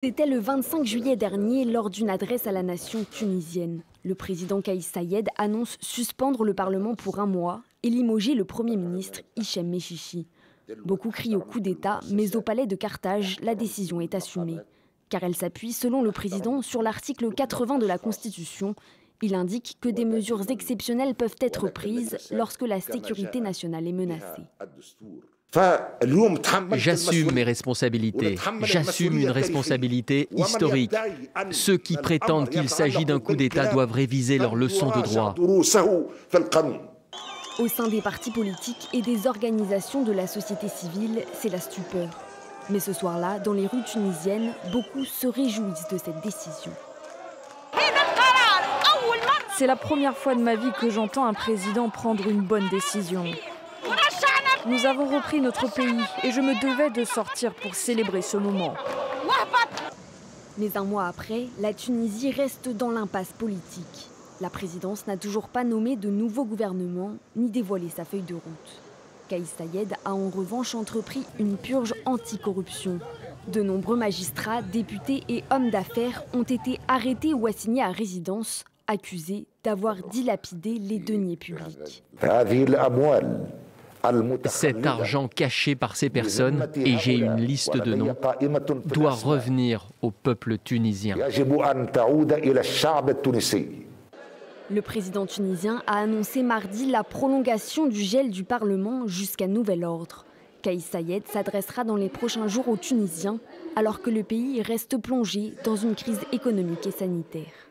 C'était le 25 juillet dernier lors d'une adresse à la nation tunisienne. Le président Kais Saied annonce suspendre le Parlement pour 1 mois et limoger le Premier ministre Hichem Mechichi. Beaucoup crient au coup d'État, mais au palais de Carthage, la décision est assumée. Car elle s'appuie, selon le président, sur l'article 80 de la Constitution. Il indique que des mesures exceptionnelles peuvent être prises lorsque la sécurité nationale est menacée. J'assume mes responsabilités. J'assume une responsabilité historique. Ceux qui prétendent qu'il s'agit d'un coup d'État doivent réviser leurs leçons de droit. Au sein des partis politiques et des organisations de la société civile, c'est la stupeur. Mais ce soir-là, dans les rues tunisiennes, beaucoup se réjouissent de cette décision. C'est la première fois de ma vie que j'entends un président prendre une bonne décision. Nous avons repris notre pays et je me devais de sortir pour célébrer ce moment. Mais 1 mois après, la Tunisie reste dans l'impasse politique. La présidence n'a toujours pas nommé de nouveau gouvernement ni dévoilé sa feuille de route. Kais Saied a en revanche entrepris une purge anticorruption. De nombreux magistrats, députés et hommes d'affaires ont été arrêtés ou assignés à résidence, accusés d'avoir dilapidé les deniers publics. Cet argent caché par ces personnes, et j'ai une liste de noms, doit revenir au peuple tunisien. Le président tunisien a annoncé mardi la prolongation du gel du Parlement jusqu'à nouvel ordre. Kais Saied s'adressera dans les prochains jours aux Tunisiens, alors que le pays reste plongé dans une crise économique et sanitaire.